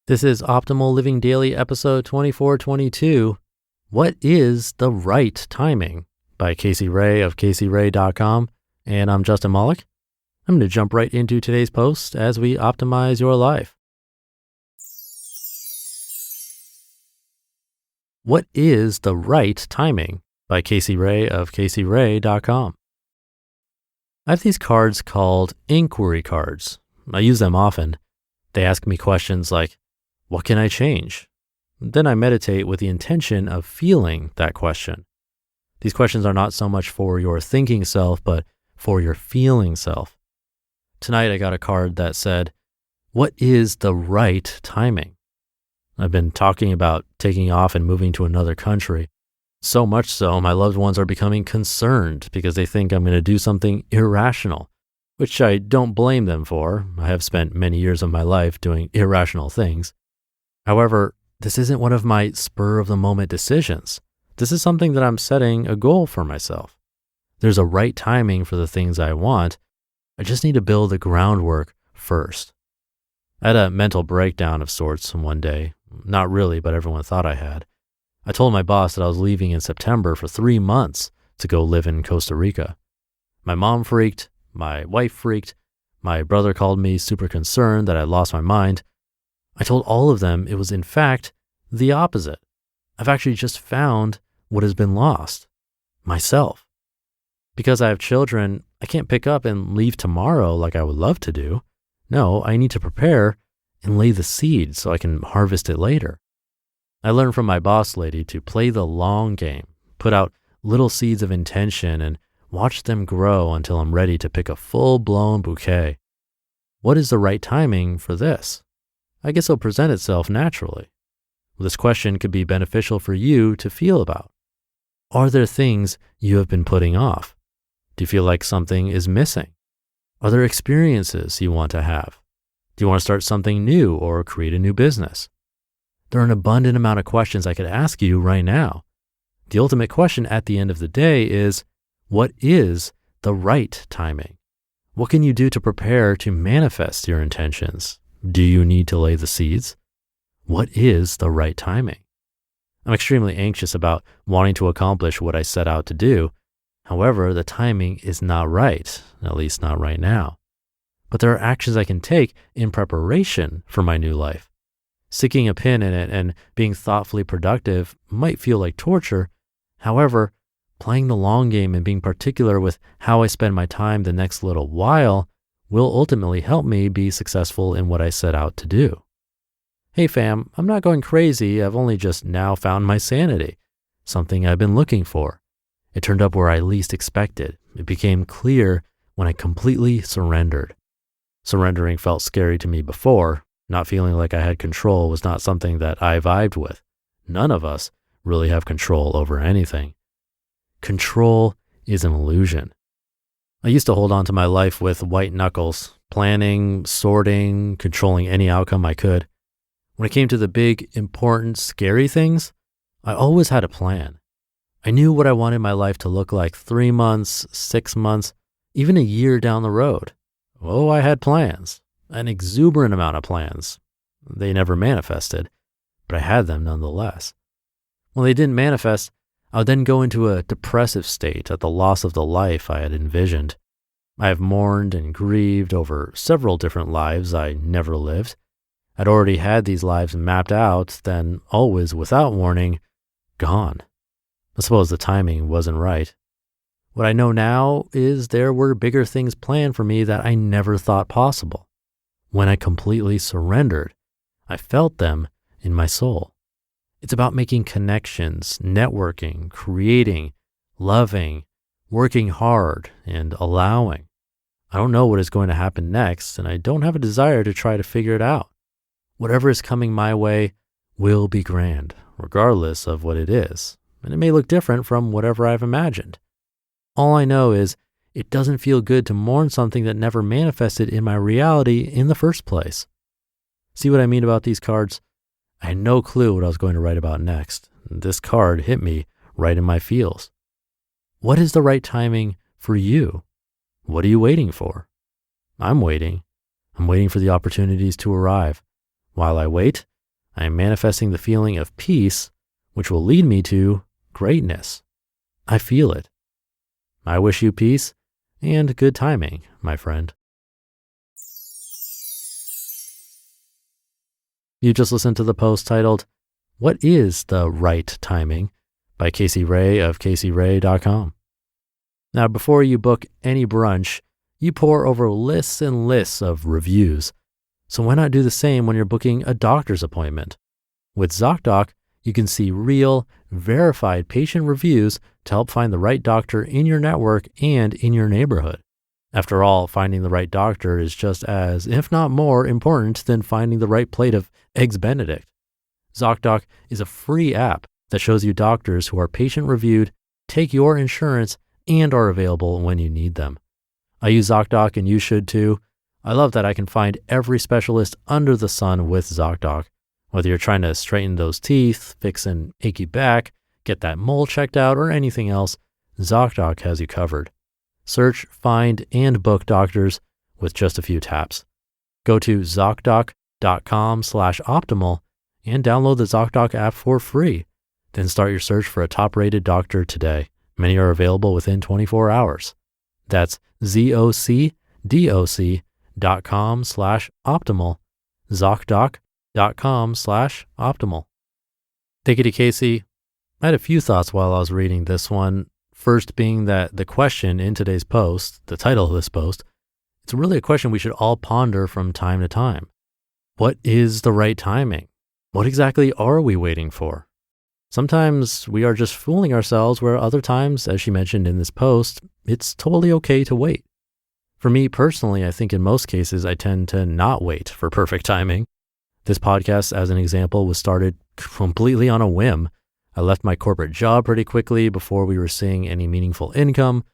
This is Optimal Living Daily episode 2422. What is the right timing? By Kacey Rae of kaceyrae.com. And I'm Justin Malik. I'm going to jump right into today's post as we optimize your life. What is the right timing? By Kacey Rae of kaceyrae.com. I have these cards called inquiry cards. I use them often. They ask me questions like, what can I change? Then I meditate with the intention of feeling that question. These questions are not so much for your thinking self, but for your feeling self. Tonight I got a card that said, what is the right timing? I've been talking about taking off and moving to another country. So much so, my loved ones are becoming concerned because they think I'm going to do something irrational, which I don't blame them for. I have spent many years of my life doing irrational things. However, this isn't one of my spur-of-the-moment decisions. This is something that I'm setting a goal for myself. There's a right timing for the things I want. I just need to build the groundwork first. I had a mental breakdown of sorts one day. Not really, but everyone thought I had. I told my boss that I was leaving in September for 3 months to go live in Costa Rica. My mom freaked, my wife freaked, my brother called me super concerned that I lost my mind. I told all of them it was in fact the opposite. I've actually just found what has been lost, myself. Because I have children, I can't pick up and leave tomorrow like I would love to do. No, I need to prepare and lay the seed so I can harvest it later. I learned from my boss lady to play the long game, put out little seeds of intention and watch them grow until I'm ready to pick a full-blown bouquet. What is the right timing for this? I guess it'll present itself naturally. This question could be beneficial for you to feel about. Are there things you have been putting off? Do you feel like something is missing? Are there experiences you want to have? Do you want to start something new or create a new business? There are an abundant amount of questions I could ask you right now. The ultimate question at the end of the day is, what is the right timing? What can you do to prepare to manifest your intentions? Do you need to lay the seeds? What is the right timing? I'm extremely anxious about wanting to accomplish what I set out to do. However, the timing is not right, at least not right now. But there are actions I can take in preparation for my new life. Sticking a pin in it and being thoughtfully productive might feel like torture. However, playing the long game and being particular with how I spend my time the next little while will ultimately help me be successful in what I set out to do. Hey fam, I'm not going crazy. I've only just now found my sanity, something I've been looking for. It turned up where I least expected. It became clear when I completely surrendered. Surrendering felt scary to me before. Not feeling like I had control was not something that I vibed with. None of us really have control over anything. Control is an illusion. I used to hold on to my life with white knuckles, planning, sorting, controlling any outcome I could. When it came to the big, important, scary things, I always had a plan. I knew what I wanted my life to look like 3 months, 6 months, even a year down the road. Oh, I had plans, an exuberant amount of plans. They never manifested, but I had them nonetheless. When they didn't manifest, I would then go into a depressive state at the loss of the life I had envisioned. I have mourned and grieved over several different lives I never lived. I'd already had these lives mapped out, then always without warning, gone. I suppose the timing wasn't right. What I know now is there were bigger things planned for me that I never thought possible. When I completely surrendered, I felt them in my soul. It's about making connections, networking, creating, loving, working hard, and allowing. I don't know what is going to happen next, and I don't have a desire to try to figure it out. Whatever is coming my way will be grand, regardless of what it is, and it may look different from whatever I've imagined. All I know is it doesn't feel good to mourn something that never manifested in my reality in the first place. See what I mean about these cards? I had no clue what I was going to write about next. This card hit me right in my feels. What is the right timing for you? What are you waiting for? I'm waiting. I'm waiting for the opportunities to arrive. While I wait, I am manifesting the feeling of peace, which will lead me to greatness. I feel it. I wish you peace and good timing, my friend. You just listened to the post titled, "What is the Right Timing?" by Kacey Rae of KaceyRae.com. Now, before you book any brunch, you pore over lists and lists of reviews. So why not do the same when you're booking a doctor's appointment? With ZocDoc, you can see real, verified patient reviews to help find the right doctor in your network and in your neighborhood. After all, finding the right doctor is just as, if not more, important than finding the right plate of Eggs Benedict. ZocDoc is a free app that shows you doctors who are patient reviewed, take your insurance, and are available when you need them. I use ZocDoc and you should too. I love that I can find every specialist under the sun with ZocDoc. Whether you're trying to straighten those teeth, fix an achy back, get that mole checked out, or anything else, ZocDoc has you covered. Search, find, and book doctors with just a few taps. Go to ZocDoc.com/optimal and download the ZocDoc app for free. Then start your search for a top-rated doctor today. Many are available within 24 hours. That's ZocDoc.com/optimal. ZocDoc.com/optimal. Thank you to Kacey. I had a few thoughts while I was reading this one. First being that the question in today's post, the title of this post, it's really a question we should all ponder from time to time. What is the right timing? What exactly are we waiting for? Sometimes we are just fooling ourselves, where other times, as she mentioned in this post, it's totally okay to wait. For me personally, I think in most cases, I tend to not wait for perfect timing. This podcast, as an example, was started completely on a whim. I left my corporate job pretty quickly before we were seeing any meaningful income.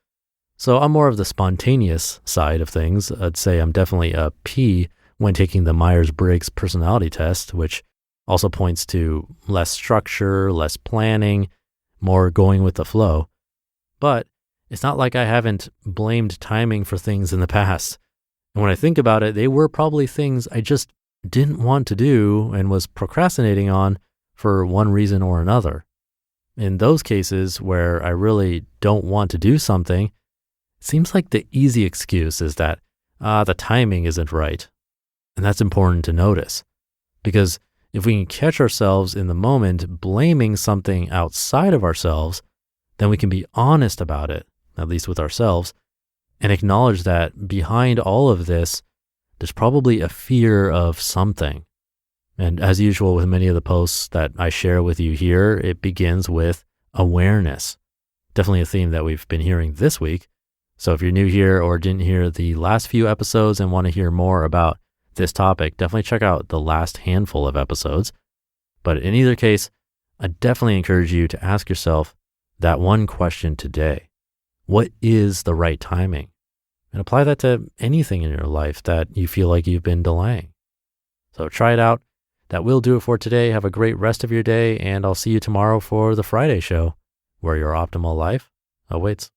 So I'm more of the spontaneous side of things. I'd say I'm definitely a P when taking the Myers-Briggs personality test, which also points to less structure, less planning, more going with the flow. But it's not like I haven't blamed timing for things in the past. And when I think about it, they were probably things I just didn't want to do and was procrastinating on for one reason or another. In those cases where I really don't want to do something, it seems like the easy excuse is that, the timing isn't right. And that's important to notice, because if we can catch ourselves in the moment blaming something outside of ourselves, then we can be honest about it, at least with ourselves, and acknowledge that behind all of this, there's probably a fear of something. And as usual with many of the posts that I share with you here, it begins with awareness. Definitely a theme that we've been hearing this week. So if you're new here or didn't hear the last few episodes and want to hear more about this topic, definitely check out the last handful of episodes. But in either case, I definitely encourage you to ask yourself that one question today. What is the right timing? And apply that to anything in your life that you feel like you've been delaying. So try it out. That will do it for today. Have a great rest of your day, and I'll see you tomorrow for the Friday show, where your optimal life awaits.